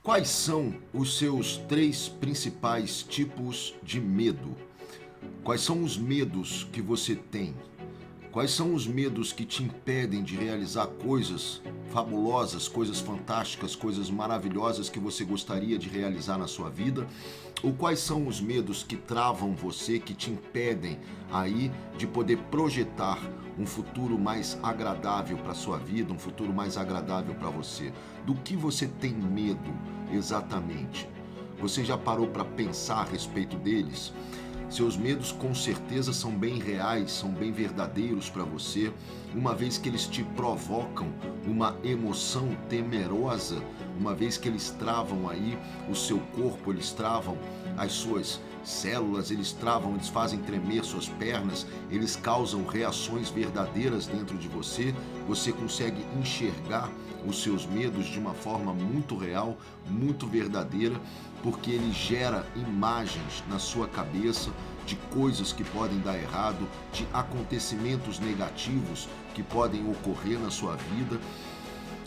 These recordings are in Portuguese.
Quais são os seus três principais tipos de medo? Quais são os medos que você tem? Quais são os medos que te impedem de realizar coisas fabulosas, coisas fantásticas, coisas maravilhosas que você gostaria de realizar na sua vida? Ou quais são os medos que travam você, que te impedem aí de poder projetar um futuro mais agradável para sua vida, um futuro mais agradável para você? Do que você tem medo exatamente? Você já parou para pensar a respeito deles? Seus medos com certeza são bem reais, são bem verdadeiros para você, uma vez que eles te provocam uma emoção temerosa, uma vez que eles travam aí o seu corpo, eles travam as suas células, eles travam, eles fazem tremer suas pernas, eles causam reações verdadeiras dentro de você, você consegue enxergar os seus medos de uma forma muito real, muito verdadeira, porque ele gera imagens na sua cabeça de coisas que podem dar errado, de acontecimentos negativos que podem ocorrer na sua vida.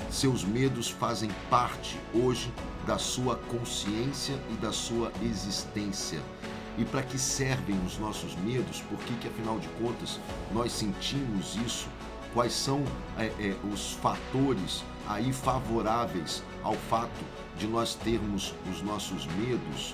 Seus medos fazem parte hoje da sua consciência e da sua existência. E para que servem os nossos medos? Por que afinal de contas nós sentimos isso? Quais são os fatores aí favoráveis ao fato de nós termos os nossos medos?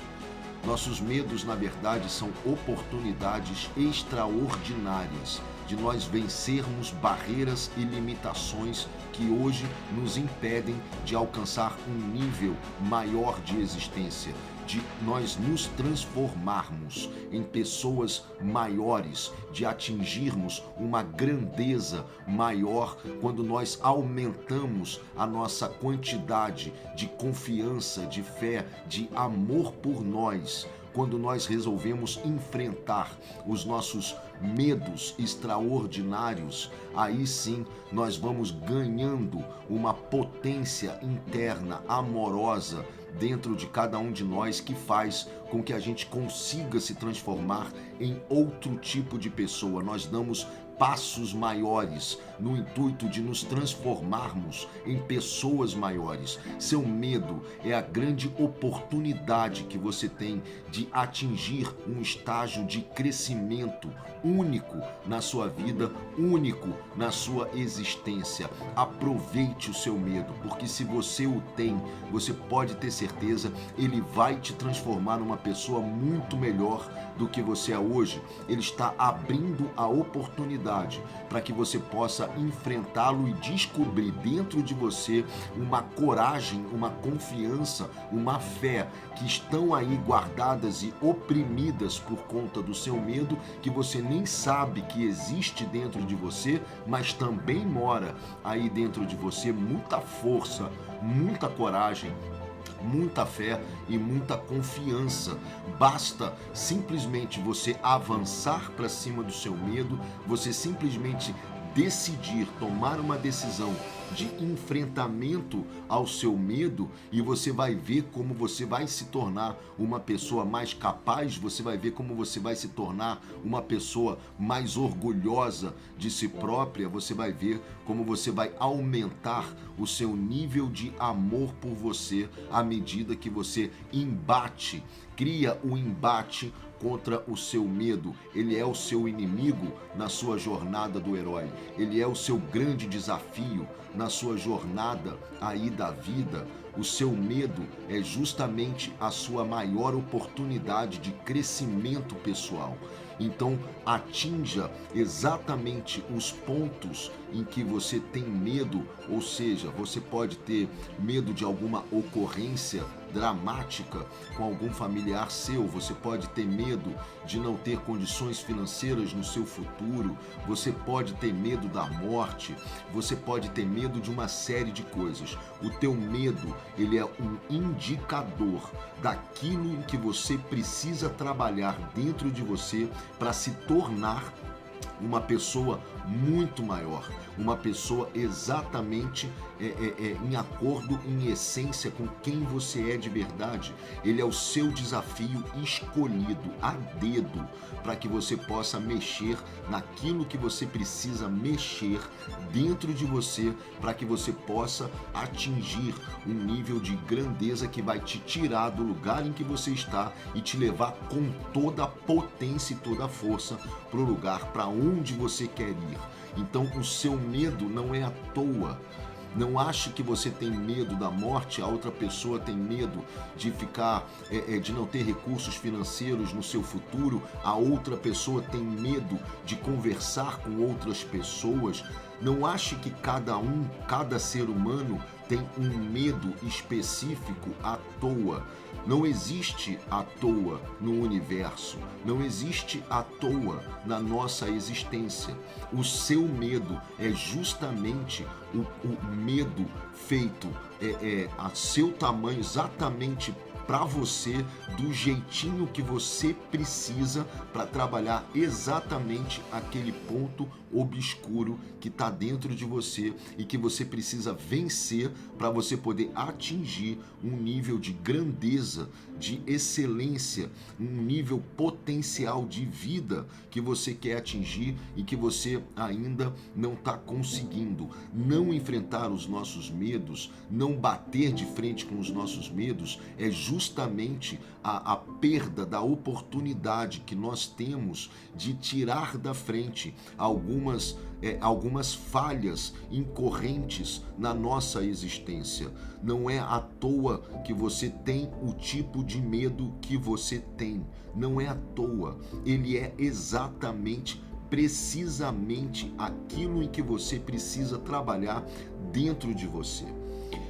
Nossos medos, na verdade, são oportunidades extraordinárias de nós vencermos barreiras e limitações que hoje nos impedem de alcançar um nível maior de existência, de nós nos transformarmos em pessoas maiores, de atingirmos uma grandeza maior quando nós aumentamos a nossa quantidade de confiança, de fé, de amor por nós. Quando nós resolvemos enfrentar os nossos medos extraordinários, aí sim nós vamos ganhando uma potência interna amorosa dentro de cada um de nós que faz com que a gente consiga se transformar em outro tipo de pessoa. Nós damos passos maiores no intuito de nos transformarmos em pessoas maiores. Seu medo é a grande oportunidade que você tem de atingir um estágio de crescimento único na sua vida, único na sua existência. Aproveite o seu medo, porque se você o tem, você pode ter certeza, ele vai te transformar numa pessoa muito melhor do que você é hoje. Ele está abrindo a oportunidade para que você possa enfrentá-lo e descobrir dentro de você uma coragem, uma confiança, uma fé que estão aí guardadas e oprimidas por conta do seu medo, que você nem sabe que existe dentro de você, mas também mora aí dentro de você muita força, muita coragem, muita fé e muita confiança. Basta simplesmente você avançar para cima do seu medo, você simplesmente decidir, tomar uma decisão de enfrentamento ao seu medo, e você vai ver como você vai se tornar uma pessoa mais capaz, você vai ver como você vai se tornar uma pessoa mais orgulhosa de si própria, você vai ver como você vai aumentar o seu nível de amor por você à medida que você cria um embate contra o seu medo. Ele é o seu inimigo na sua jornada do herói. Ele é o seu grande desafio na sua jornada aí da vida. O seu medo é justamente a sua maior oportunidade de crescimento pessoal. Então, atinja exatamente os pontos em que você tem medo, ou seja, você pode ter medo de alguma ocorrência dramática com algum familiar seu, você pode ter medo de não ter condições financeiras no seu futuro, você pode ter medo da morte, você pode ter medo de uma série de coisas. O teu medo, ele é um indicador daquilo em que você precisa trabalhar dentro de você para se tornar uma pessoa muito maior, uma pessoa exatamente em acordo, em essência, com quem você é de verdade. Ele é o seu desafio escolhido a dedo para que você possa mexer naquilo que você precisa mexer dentro de você, para que você possa atingir um nível de grandeza que vai te tirar do lugar em que você está e te levar com toda a potência e toda a força para o lugar para onde você quer ir. Então o seu medo não é à toa. Não ache que você tem medo da morte, a outra pessoa tem medo de ficar, de não ter recursos financeiros no seu futuro, a outra pessoa tem medo de conversar com outras pessoas. Não ache que cada ser humano tem um medo específico à toa. Não existe à toa no universo, não existe à toa na nossa existência. O seu medo é justamente o medo feito a seu tamanho, exatamente para você, do jeitinho que você precisa para trabalhar exatamente aquele ponto obscuro que está dentro de você e que você precisa vencer para você poder atingir um nível de grandeza, de excelência, um nível potencial de vida que você quer atingir e que você ainda não está conseguindo. Não enfrentar os nossos medos, não bater de frente com os nossos medos é justamente a perda da oportunidade que nós temos de tirar da frente algumas falhas incorrentes na nossa existência. Não é à toa que você tem o tipo de medo que você tem. Não é à toa. Ele é exatamente, precisamente aquilo em que você precisa trabalhar dentro de você.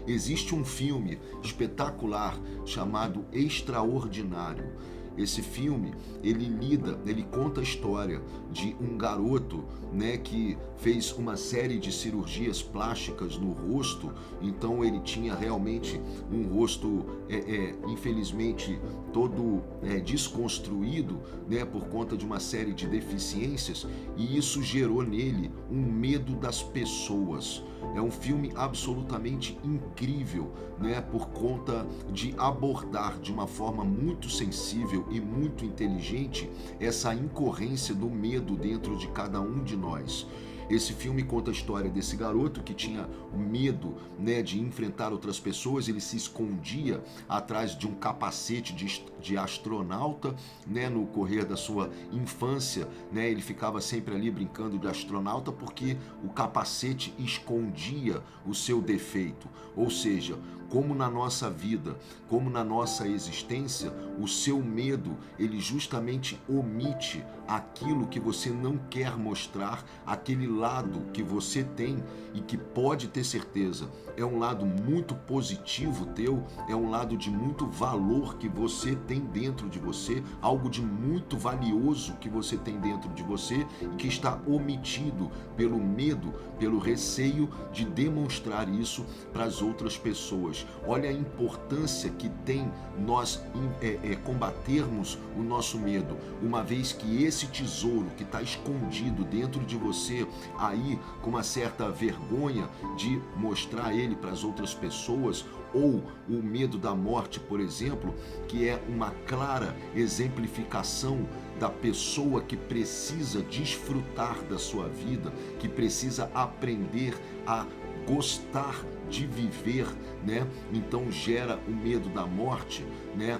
Existe um filme espetacular chamado Extraordinário. Esse filme, ele conta a história de um garoto, né, que fez uma série de cirurgias plásticas no rosto. Então ele tinha realmente um rosto, infelizmente, todo desconstruído, né, por conta de uma série de deficiências, e isso gerou nele um medo das pessoas. É um filme absolutamente incrível, né, por conta de abordar de uma forma muito sensível e muito inteligente essa incorrência do medo dentro de cada um de nós. Esse filme conta a história desse garoto que tinha medo, né, de enfrentar outras pessoas. Ele se escondia atrás de um capacete de astronauta, né, no correr da sua infância, né, ele ficava sempre ali brincando de astronauta porque o capacete escondia o seu defeito. Ou seja, como na nossa vida, como na nossa existência, o seu medo, ele justamente omite aquilo que você não quer mostrar, aquele lado que você tem e que pode ter certeza é um lado muito positivo teu, é um lado de muito valor que você tem dentro de você, algo de muito valioso que você tem dentro de você e que está omitido pelo medo, pelo receio de demonstrar isso para as outras pessoas. Olha a importância que tem nós combatermos o nosso medo, uma vez que esse tesouro que está escondido dentro de você, aí com uma certa vergonha de mostrar ele para as outras pessoas, ou o medo da morte, por exemplo, que é uma clara exemplificação da pessoa que precisa desfrutar da sua vida, que precisa aprender a gostar de viver, né? Então gera o medo da morte, né?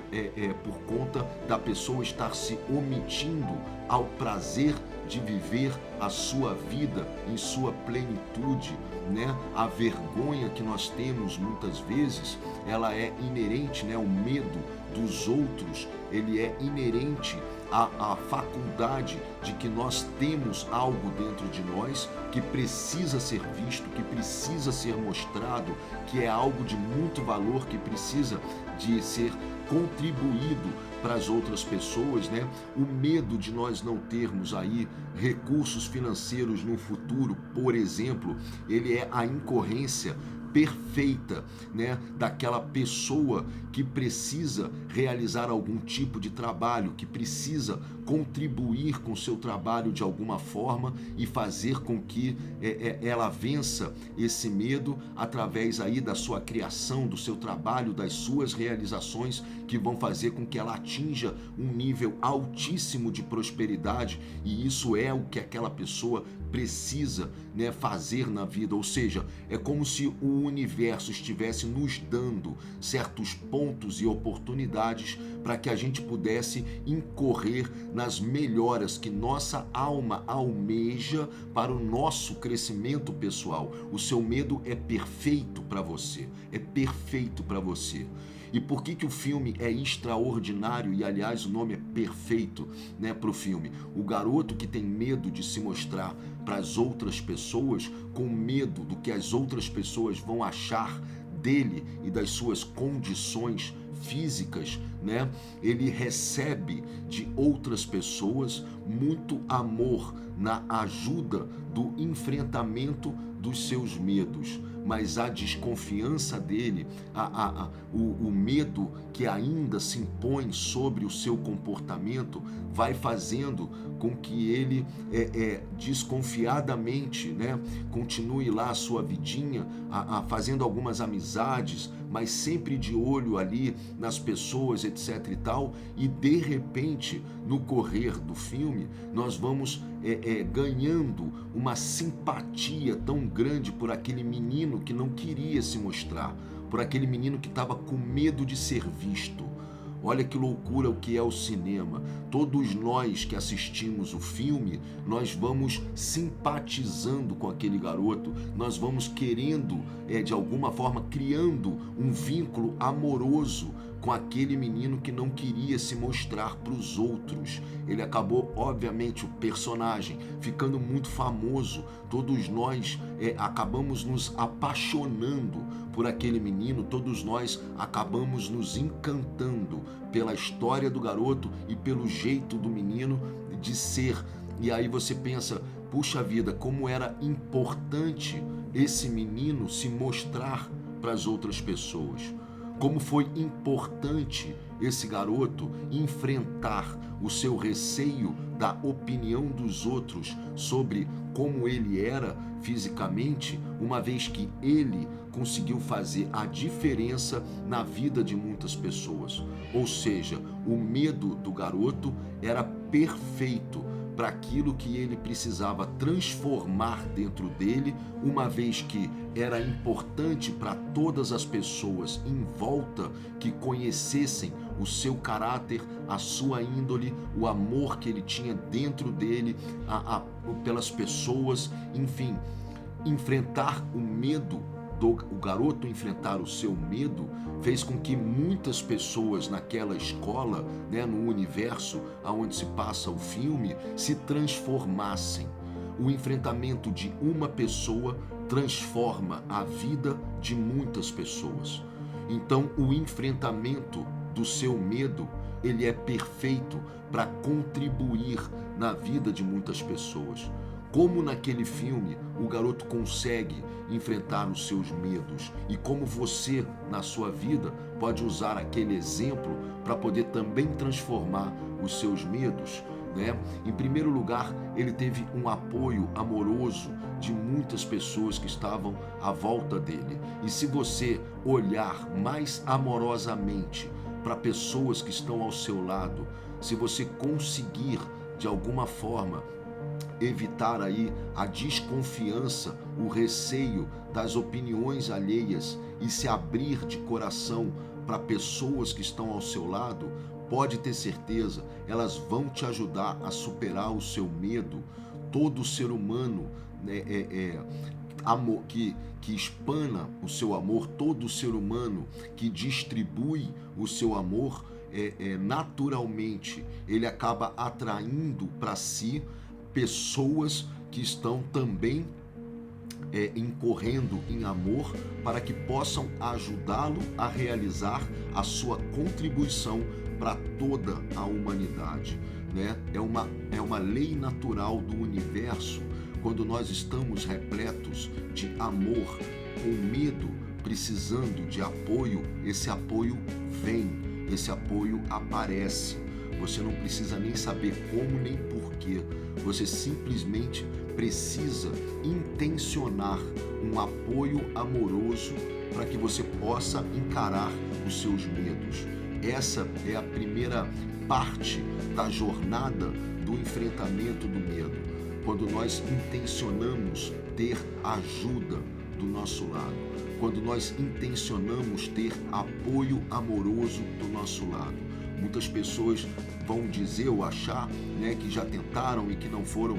Por conta da pessoa estar se omitindo ao prazer de viver a sua vida em sua plenitude, né? A vergonha que nós temos muitas vezes, ela é inerente, né? O medo dos outros, ele é inerente à faculdade de que nós temos algo dentro de nós que precisa ser visto, que precisa ser mostrado, que é algo de muito valor, que precisa de ser contribuído para as outras pessoas, né? O medo de nós não termos aí recursos financeiros no futuro, por exemplo, ele é a incorrência perfeita, né, daquela pessoa que precisa realizar algum tipo de trabalho, que precisa contribuir com o seu trabalho de alguma forma e fazer com que ela vença esse medo através aí da sua criação, do seu trabalho, das suas realizações, que vão fazer com que ela atinja um nível altíssimo de prosperidade, e isso é o que aquela pessoa precisa, né, fazer na vida. Ou seja, é como se o universo estivesse nos dando certos pontos e oportunidades para que a gente pudesse incorrer nas melhoras que nossa alma almeja para o nosso crescimento pessoal. O seu medo é perfeito para você, é perfeito para você. E por que o filme é extraordinário? E aliás, o nome é perfeito, né, para o filme. O garoto que tem medo de se mostrar para as outras pessoas, com medo do que as outras pessoas vão achar dele e das suas condições físicas, né? Ele recebe de outras pessoas muito amor na ajuda do enfrentamento dos seus medos, mas a desconfiança dele, o medo que ainda se impõe sobre o seu comportamento, vai fazendo com que ele desconfiadamente, né, continue lá a sua vidinha, fazendo algumas amizades, mas sempre de olho ali nas pessoas, etc e tal, e de repente, no correr do filme, nós vamos ganhando uma simpatia tão grande por aquele menino que não queria se mostrar, por aquele menino que estava com medo de ser visto. Olha que loucura o que é o cinema. Todos nós que assistimos o filme, nós vamos simpatizando com aquele garoto, nós vamos querendo, de alguma forma, criando um vínculo amoroso com aquele menino que não queria se mostrar para os outros. Ele acabou, obviamente, o personagem ficando muito famoso. Todos nós acabamos nos apaixonando por aquele menino, todos nós acabamos nos encantando pela história do garoto e pelo jeito do menino de ser. E aí você pensa, puxa vida, como era importante esse menino se mostrar para as outras pessoas. Como foi importante esse garoto enfrentar o seu receio da opinião dos outros sobre como ele era fisicamente, uma vez que ele conseguiu fazer a diferença na vida de muitas pessoas. Ou seja, o medo do garoto era perfeito para aquilo que ele precisava transformar dentro dele, uma vez que era importante para todas as pessoas em volta que conhecessem o seu caráter, a sua índole, o amor que ele tinha dentro dele, pelas pessoas, enfim, enfrentar o medo. O garoto enfrentar o seu medo fez com que muitas pessoas naquela escola, né, no universo onde se passa o filme, se transformassem. O enfrentamento de uma pessoa transforma a vida de muitas pessoas. Então, o enfrentamento do seu medo, ele é perfeito para contribuir na vida de muitas pessoas. Como naquele filme o garoto consegue enfrentar os seus medos e como você, na sua vida, pode usar aquele exemplo para poder também transformar os seus medos, né? Em primeiro lugar, ele teve um apoio amoroso de muitas pessoas que estavam à volta dele. E se você olhar mais amorosamente para pessoas que estão ao seu lado, se você conseguir, de alguma forma, evitar aí a desconfiança, o receio das opiniões alheias e se abrir de coração para pessoas que estão ao seu lado, pode ter certeza, elas vão te ajudar a superar o seu medo. Todo ser humano, né, amor, que espana o seu amor, todo ser humano que distribui o seu amor, naturalmente ele acaba atraindo para si pessoas que estão também incorrendo em amor para que possam ajudá-lo a realizar a sua contribuição para toda a humanidade, né? É uma lei natural do universo. Quando nós estamos repletos de amor, com medo, precisando de apoio, esse apoio vem, esse apoio aparece. Você não precisa nem saber como nem porquê. Você simplesmente precisa intencionar um apoio amoroso para que você possa encarar os seus medos. Essa é a primeira parte da jornada do enfrentamento do medo. Quando nós intencionamos ter ajuda do nosso lado, quando nós intencionamos ter apoio amoroso do nosso lado. Muitas pessoas vão dizer ou achar, que já tentaram e que não foram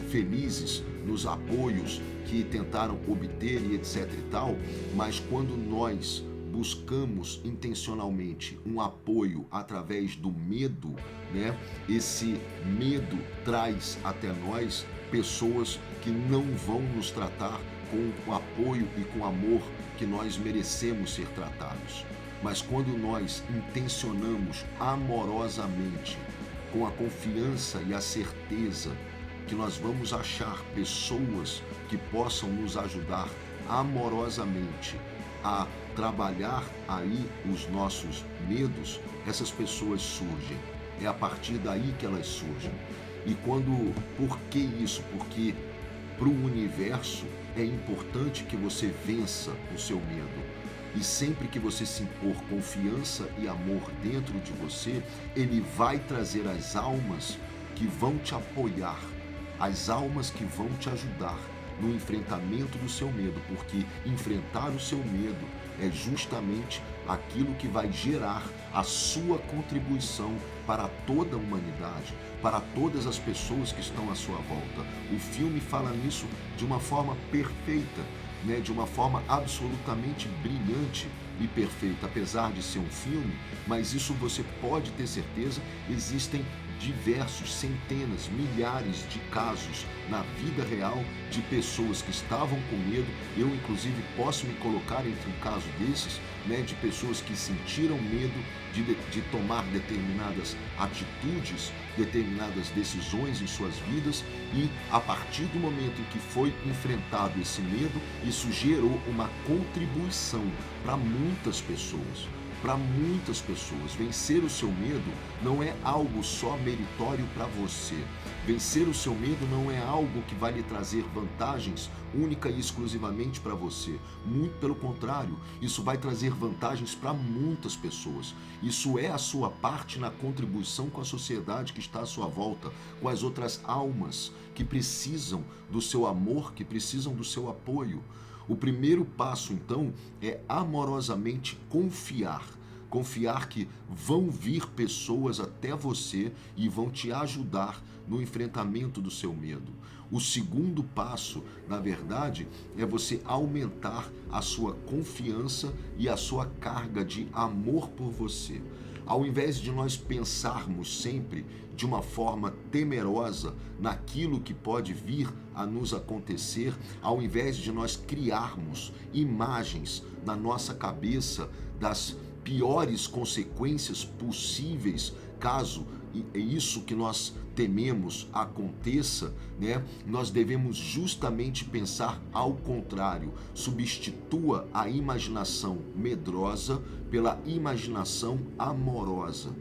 felizes nos apoios que tentaram obter e etc e tal, mas quando nós buscamos intencionalmente um apoio através do medo, esse medo traz até nós pessoas que não vão nos tratar com o apoio e com o amor que nós merecemos ser tratados. Mas quando nós intencionamos amorosamente, com a confiança e a certeza que nós vamos achar pessoas que possam nos ajudar amorosamente a trabalhar aí os nossos medos, essas pessoas surgem. É a partir daí que elas surgem. E por que isso? Porque para o universo é importante que você vença o seu medo. E sempre que você se impor confiança e amor dentro de você, ele vai trazer as almas que vão te apoiar, as almas que vão te ajudar no enfrentamento do seu medo, porque enfrentar o seu medo é justamente aquilo que vai gerar a sua contribuição para toda a humanidade, para todas as pessoas que estão à sua volta. O filme fala nisso de uma forma perfeita, de uma forma absolutamente brilhante e perfeita, apesar de ser um filme, mas isso você pode ter certeza, existem diversos, centenas, milhares de casos na vida real de pessoas que estavam com medo. Eu, inclusive, posso me colocar entre um caso desses, de pessoas que sentiram medo de tomar determinadas atitudes, determinadas decisões em suas vidas, e a partir do momento em que foi enfrentado esse medo, isso gerou uma contribuição para muitas pessoas. Para muitas pessoas, vencer o seu medo não é algo só meritório para você. Vencer o seu medo não é algo que vai lhe trazer vantagens única e exclusivamente para você. Muito pelo contrário, isso vai trazer vantagens para muitas pessoas. Isso é a sua parte na contribuição com a sociedade que está à sua volta, com as outras almas que precisam do seu amor, que precisam do seu apoio. O primeiro passo, então, é amorosamente confiar. Confiar que vão vir pessoas até você e vão te ajudar no enfrentamento do seu medo. O segundo passo, na verdade, é você aumentar a sua confiança e a sua carga de amor por você. Ao invés de nós pensarmos sempre de uma forma temerosa naquilo que pode vir a nos acontecer, ao invés de nós criarmos imagens na nossa cabeça das piores consequências possíveis caso isso que nós tememos aconteça, nós devemos justamente pensar ao contrário. Substitua a imaginação medrosa pela imaginação amorosa.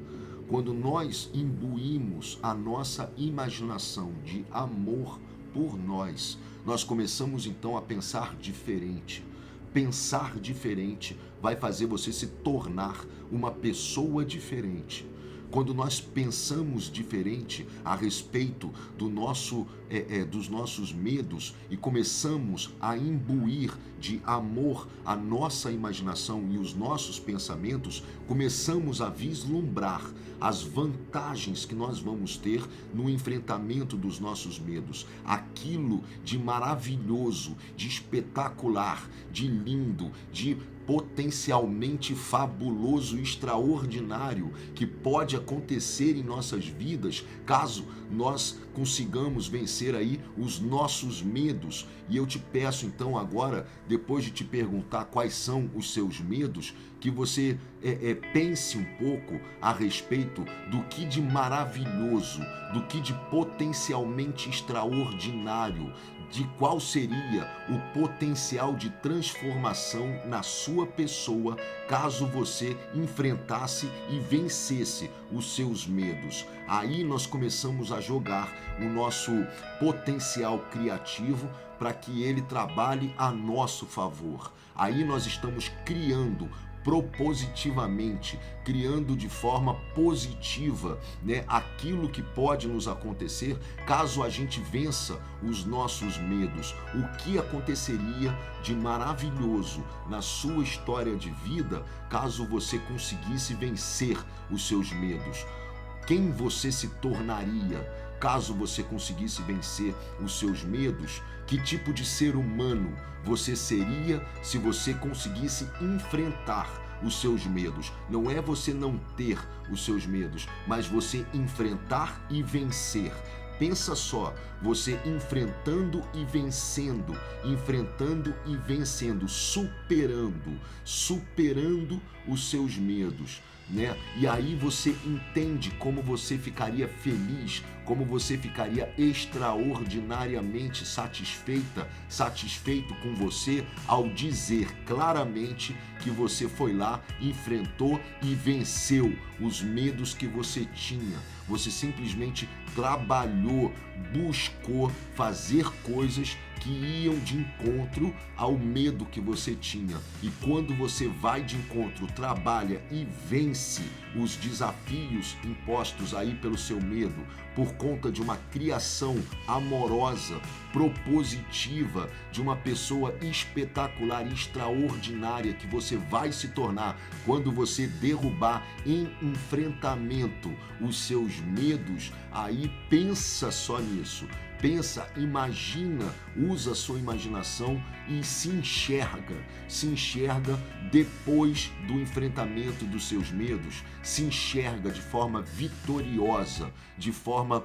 Quando nós imbuímos a nossa imaginação de amor por nós, nós começamos então a pensar diferente. Pensar diferente vai fazer você se tornar uma pessoa diferente. Quando nós pensamos diferente a respeito dos nossos medos e começamos a imbuir de amor a nossa imaginação e os nossos pensamentos, começamos a vislumbrar as vantagens que nós vamos ter no enfrentamento dos nossos medos. Aquilo de maravilhoso, de espetacular, de lindo, de potencialmente fabuloso, extraordinário que pode acontecer em nossas vidas caso nós consigamos vencer aí os nossos medos. E eu te peço então agora, depois de te perguntar quais são os seus medos, que você pense um pouco a respeito do que de maravilhoso, do que de potencialmente extraordinário, de qual seria o potencial de transformação na sua pessoa caso você enfrentasse e vencesse os seus medos. Aí nós começamos a jogar o nosso potencial criativo para que ele trabalhe a nosso favor. Aí nós estamos criando propositivamente, criando de forma positiva, né, aquilo que pode nos acontecer caso a gente vença os nossos medos. O que aconteceria de maravilhoso na sua história de vida caso você conseguisse vencer os seus medos? Quem você se tornaria caso você conseguisse vencer os seus medos? Que tipo de ser humano você seria se você conseguisse enfrentar os seus medos? Não é você não ter os seus medos, mas você enfrentar e vencer. Pensa só, você enfrentando e vencendo, superando os seus medos, né? E aí você entende como você ficaria feliz, como você ficaria extraordinariamente satisfeito com você ao dizer claramente que você foi lá, enfrentou e venceu os medos que você tinha. Você simplesmente trabalhou, buscou fazer coisas que iam de encontro ao medo que você tinha. E quando você vai de encontro, trabalha e vence os desafios impostos aí pelo seu medo, por conta de uma criação amorosa, propositiva, de uma pessoa espetacular e extraordinária que você vai se tornar quando você derrubar em enfrentamento os seus medos, aí pensa só nisso. Pensa, imagina, usa a sua imaginação e se enxerga depois do enfrentamento dos seus medos, se enxerga de forma vitoriosa, de forma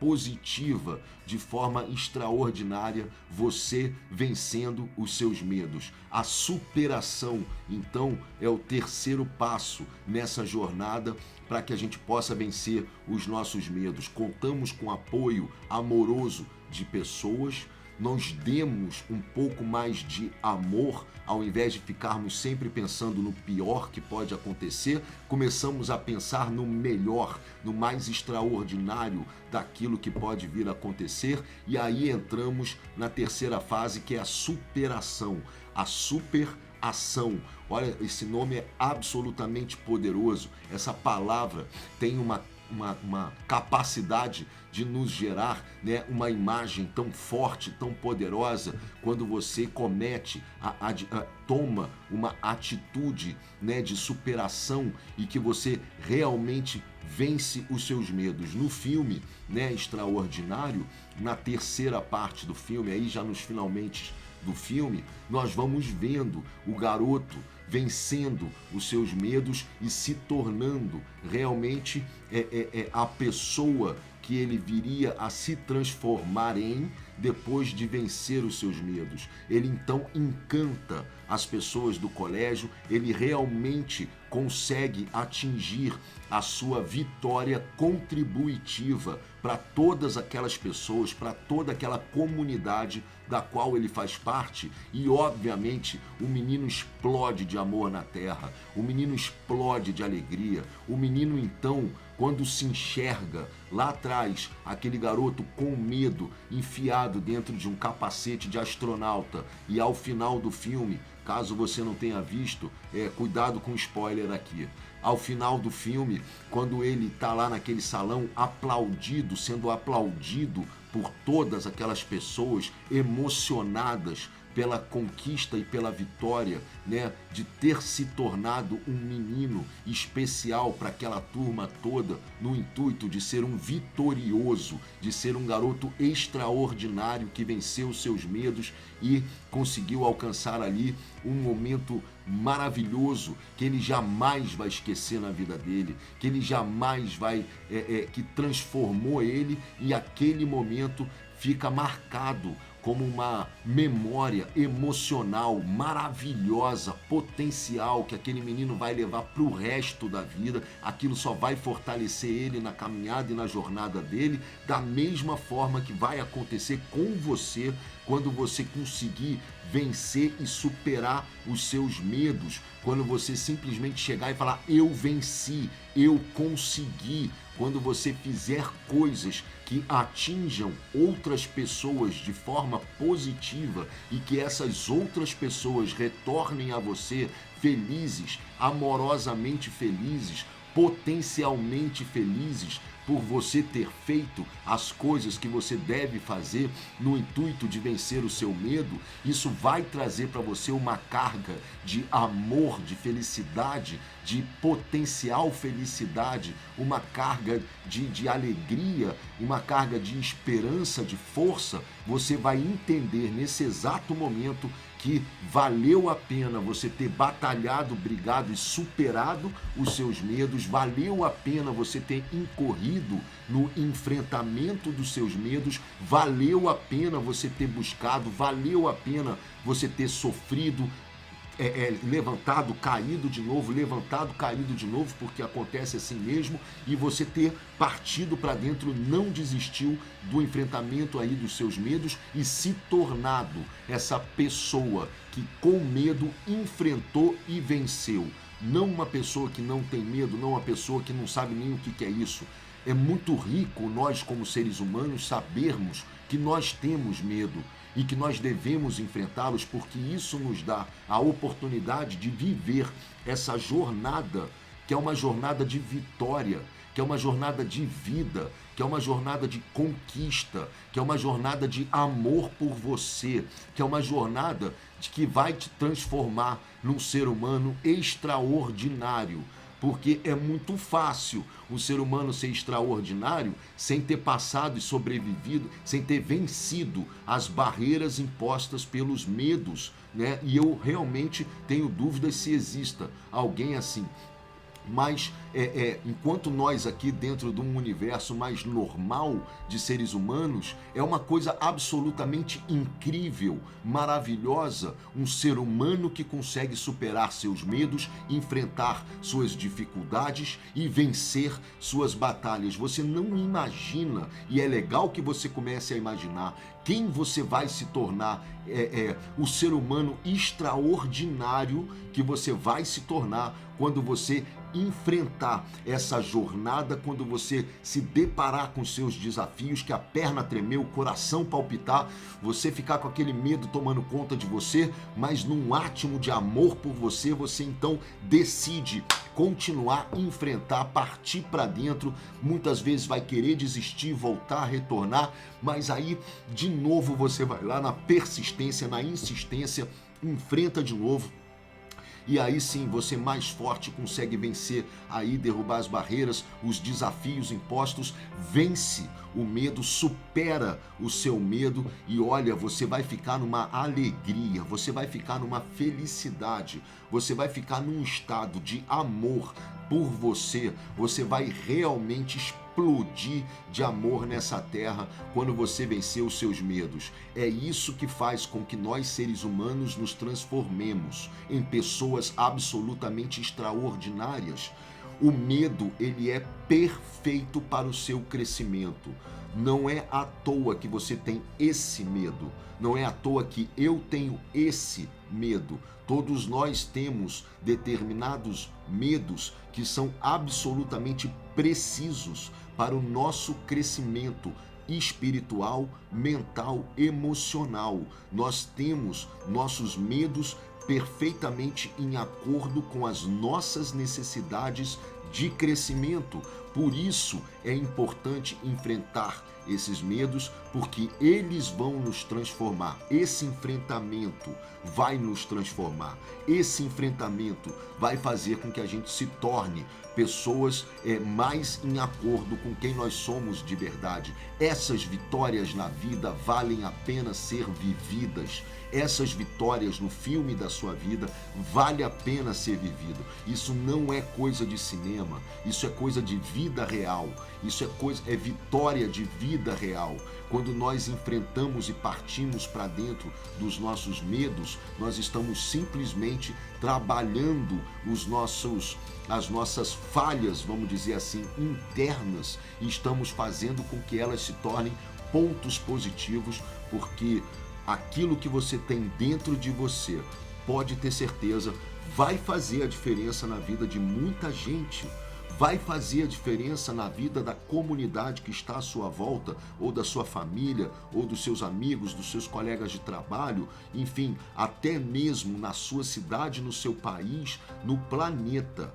positiva, de forma extraordinária, você vencendo os seus medos. A superação, então, é o terceiro passo nessa jornada para que a gente possa vencer os nossos medos. Contamos com apoio amoroso de pessoas, nós demos um pouco mais de amor, ao invés de ficarmos sempre pensando no pior que pode acontecer, começamos a pensar no melhor, no mais extraordinário daquilo que pode vir a acontecer, e aí entramos na terceira fase, que é a superação, a superação. Olha, esse nome é absolutamente poderoso. Essa palavra tem uma capacidade de nos gerar, né, uma imagem tão forte, tão poderosa, quando você toma uma atitude, né, de superação e que você realmente vence os seus medos. No filme, né, Extraordinário, na terceira parte do filme, aí já nos finalmente do filme, nós vamos vendo o garoto vencendo os seus medos e se tornando realmente a pessoa que ele viria a se transformar em depois de vencer os seus medos. Ele então encanta as pessoas do colégio, ele realmente consegue atingir a sua vitória contributiva para todas aquelas pessoas, para toda aquela comunidade da qual ele faz parte, e obviamente o menino explode de amor na terra, o menino explode de alegria, o menino então, quando se enxerga lá atrás, aquele garoto com medo, enfiado dentro de um capacete de astronauta, e ao final do filme, caso você não tenha visto, cuidado com o spoiler aqui. Ao final do filme, quando ele está lá naquele salão aplaudido, sendo aplaudido por todas aquelas pessoas emocionadas pela conquista e pela vitória, né, de ter se tornado um menino especial para aquela turma toda, no intuito de ser um vitorioso, de ser um garoto extraordinário que venceu seus medos e conseguiu alcançar ali um momento maravilhoso que ele jamais vai esquecer na vida dele, que ele jamais vai, que transformou ele, e aquele momento fica marcado como uma memória emocional maravilhosa, potencial, que aquele menino vai levar para o resto da vida. Aquilo só vai fortalecer ele na caminhada e na jornada dele, da mesma forma que vai acontecer com você quando você conseguir vencer e superar os seus medos, quando você simplesmente chegar e falar: eu venci, eu consegui. Quando você fizer coisas que atinjam outras pessoas de forma positiva e que essas outras pessoas retornem a você felizes, amorosamente felizes, potencialmente felizes, por você ter feito as coisas que você deve fazer no intuito de vencer o seu medo, isso vai trazer para você uma carga de amor, de felicidade, de potencial felicidade, uma carga de alegria, uma carga de esperança, de força. Você vai entender nesse exato momento que valeu a pena você ter batalhado, brigado e superado os seus medos, valeu a pena você ter incorrido no enfrentamento dos seus medos, valeu a pena você ter buscado, valeu a pena você ter sofrido, levantado, caído de novo, levantado, caído de novo, porque acontece assim mesmo, e você ter partido para dentro, não desistiu do enfrentamento aí dos seus medos e se tornado essa pessoa que com medo enfrentou e venceu. Não uma pessoa que não tem medo, não uma pessoa que não sabe nem o que é isso. É muito rico nós, como seres humanos, sabermos que nós temos medo e que nós devemos enfrentá-los, porque isso nos dá a oportunidade de viver essa jornada, que é uma jornada de vitória, que é uma jornada de vida, que é uma jornada de conquista, que é uma jornada de amor por você, que é uma jornada que vai te transformar num ser humano extraordinário. Porque é muito fácil o ser humano ser extraordinário sem ter passado e sobrevivido, sem ter vencido as barreiras impostas pelos medos, né? E eu realmente tenho dúvidas se exista alguém assim. Mas enquanto nós aqui dentro de um universo mais normal de seres humanos, é uma coisa absolutamente incrível, maravilhosa, um ser humano que consegue superar seus medos, enfrentar suas dificuldades e vencer suas batalhas. Você não imagina, e é legal que você comece a imaginar, quem você vai se tornar, o ser humano extraordinário que você vai se tornar quando você enfrentar essa jornada, quando você se deparar com seus desafios, que a perna tremer, o coração palpitar, você ficar com aquele medo tomando conta de você, mas num átimo de amor por você, você então decide continuar, enfrentar, partir para dentro. Muitas vezes vai querer desistir, voltar, retornar, mas aí de novo você vai lá na persistência, na insistência, enfrenta de novo. E aí sim, você mais forte consegue vencer, aí derrubar as barreiras, os desafios impostos, vence o medo, supera o seu medo e olha, você vai ficar numa alegria, você vai ficar numa felicidade, você vai ficar num estado de amor por você, você vai realmente explodir de amor nessa terra quando você vencer os seus medos. É isso que faz com que nós, seres humanos, nos transformemos em pessoas absolutamente extraordinárias. O medo, ele é perfeito para o seu crescimento. Não é à toa que você tem esse medo. Não é à toa que eu tenho esse medo. Todos nós temos determinados medos que são absolutamente precisos para o nosso crescimento espiritual, mental, emocional. Nós temos nossos medos perfeitamente em acordo com as nossas necessidades de crescimento. Por isso é importante enfrentar esses medos, porque eles vão nos transformar. Esse enfrentamento vai nos transformar. Esse enfrentamento vai fazer com que a gente se torne pessoas mais em acordo com quem nós somos de verdade. Essas vitórias na vida valem a pena ser vividas. Essas vitórias no filme da sua vida vale a pena ser vivido. Isso não é coisa de cinema. cinema. Isso é coisa de vida real. Isso é vitória de vida real. Quando nós enfrentamos e partimos para dentro dos nossos medos, nós estamos simplesmente trabalhando as nossas falhas, vamos dizer assim, internas, e estamos fazendo com que elas se tornem pontos positivos, porque aquilo que você tem dentro de você, pode ter certeza, vai fazer a diferença na vida de muita gente. Vai fazer a diferença na vida da comunidade que está à sua volta, ou da sua família, ou dos seus amigos, dos seus colegas de trabalho, enfim, até mesmo na sua cidade, no seu país, no planeta.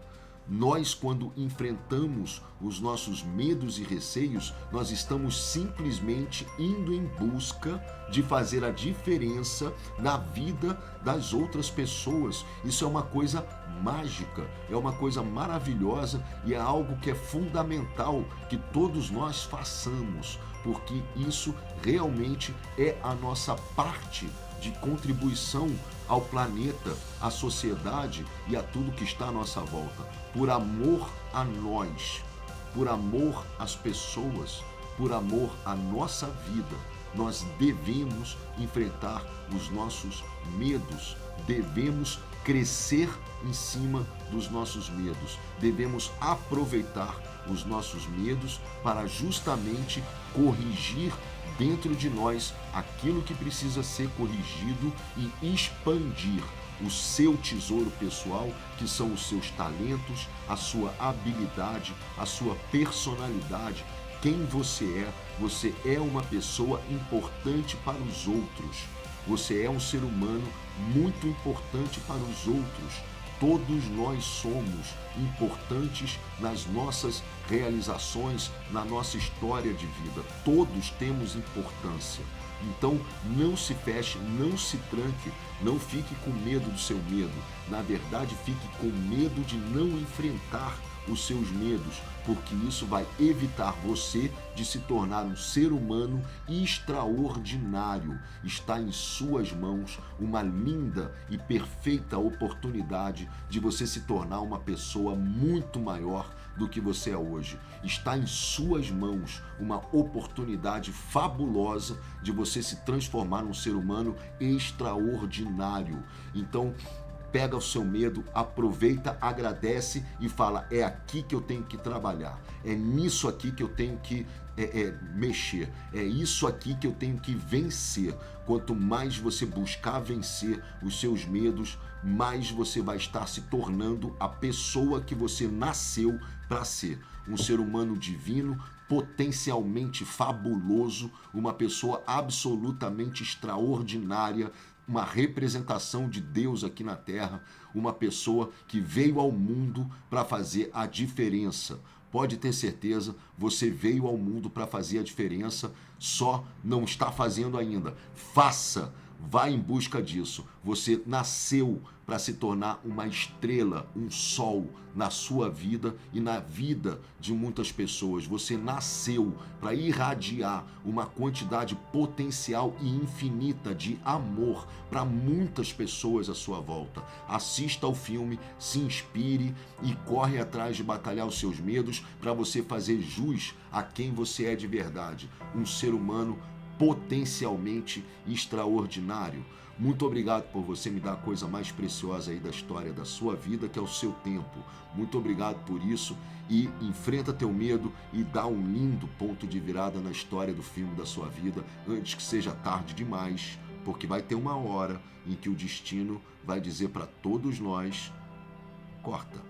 Nós, quando enfrentamos os nossos medos e receios, nós estamos simplesmente indo em busca de fazer a diferença na vida das outras pessoas. Isso é uma coisa mágica, é uma coisa maravilhosa e é algo que é fundamental que todos nós façamos, porque isso realmente é a nossa parte de contribuição ao planeta, à sociedade e a tudo que está à nossa volta. Por amor a nós, por amor às pessoas, por amor à nossa vida, nós devemos enfrentar os nossos medos, devemos crescer em cima dos nossos medos, devemos aproveitar os nossos medos para justamente corrigir dentro de nós aquilo que precisa ser corrigido e expandir o seu tesouro pessoal, que são os seus talentos, a sua habilidade, a sua personalidade, quem você é uma pessoa importante para os outros, você é um ser humano muito importante para os outros. Todos nós somos importantes nas nossas realizações, na nossa história de vida. Todos temos importância. Então, não se feche, não se tranque, não fique com medo do seu medo. Na verdade, fique com medo de não enfrentar os seus medos, porque isso vai evitar você de se tornar um ser humano extraordinário. Está em suas mãos uma linda e perfeita oportunidade de você se tornar uma pessoa muito maior do que você é hoje. Está em suas mãos uma oportunidade fabulosa de você se transformar num ser humano extraordinário. Então, pega o seu medo, aproveita, agradece e fala, é aqui que eu tenho que trabalhar, é nisso aqui que eu tenho que mexer, é isso aqui que eu tenho que vencer. Quanto mais você buscar vencer os seus medos, mais você vai estar se tornando a pessoa que você nasceu para ser, um ser humano divino, potencialmente fabuloso, uma pessoa absolutamente extraordinária, uma representação de Deus aqui na Terra, uma pessoa que veio ao mundo para fazer a diferença. Pode ter certeza, você veio ao mundo para fazer a diferença, só não está fazendo ainda. Faça, vá em busca disso. Você nasceu para se tornar uma estrela, um sol na sua vida e na vida de muitas pessoas. Você nasceu para irradiar uma quantidade potencial e infinita de amor para muitas pessoas à sua volta. Assista ao filme, se inspire e corre atrás de batalhar os seus medos para você fazer jus a quem você é de verdade. Um ser humano potencialmente extraordinário. Muito obrigado por você me dar a coisa mais preciosa aí da história da sua vida, que é o seu tempo. Muito obrigado por isso e enfrenta teu medo e dá um lindo ponto de virada na história do filme da sua vida antes que seja tarde demais, porque vai ter uma hora em que o destino vai dizer para todos nós, corta.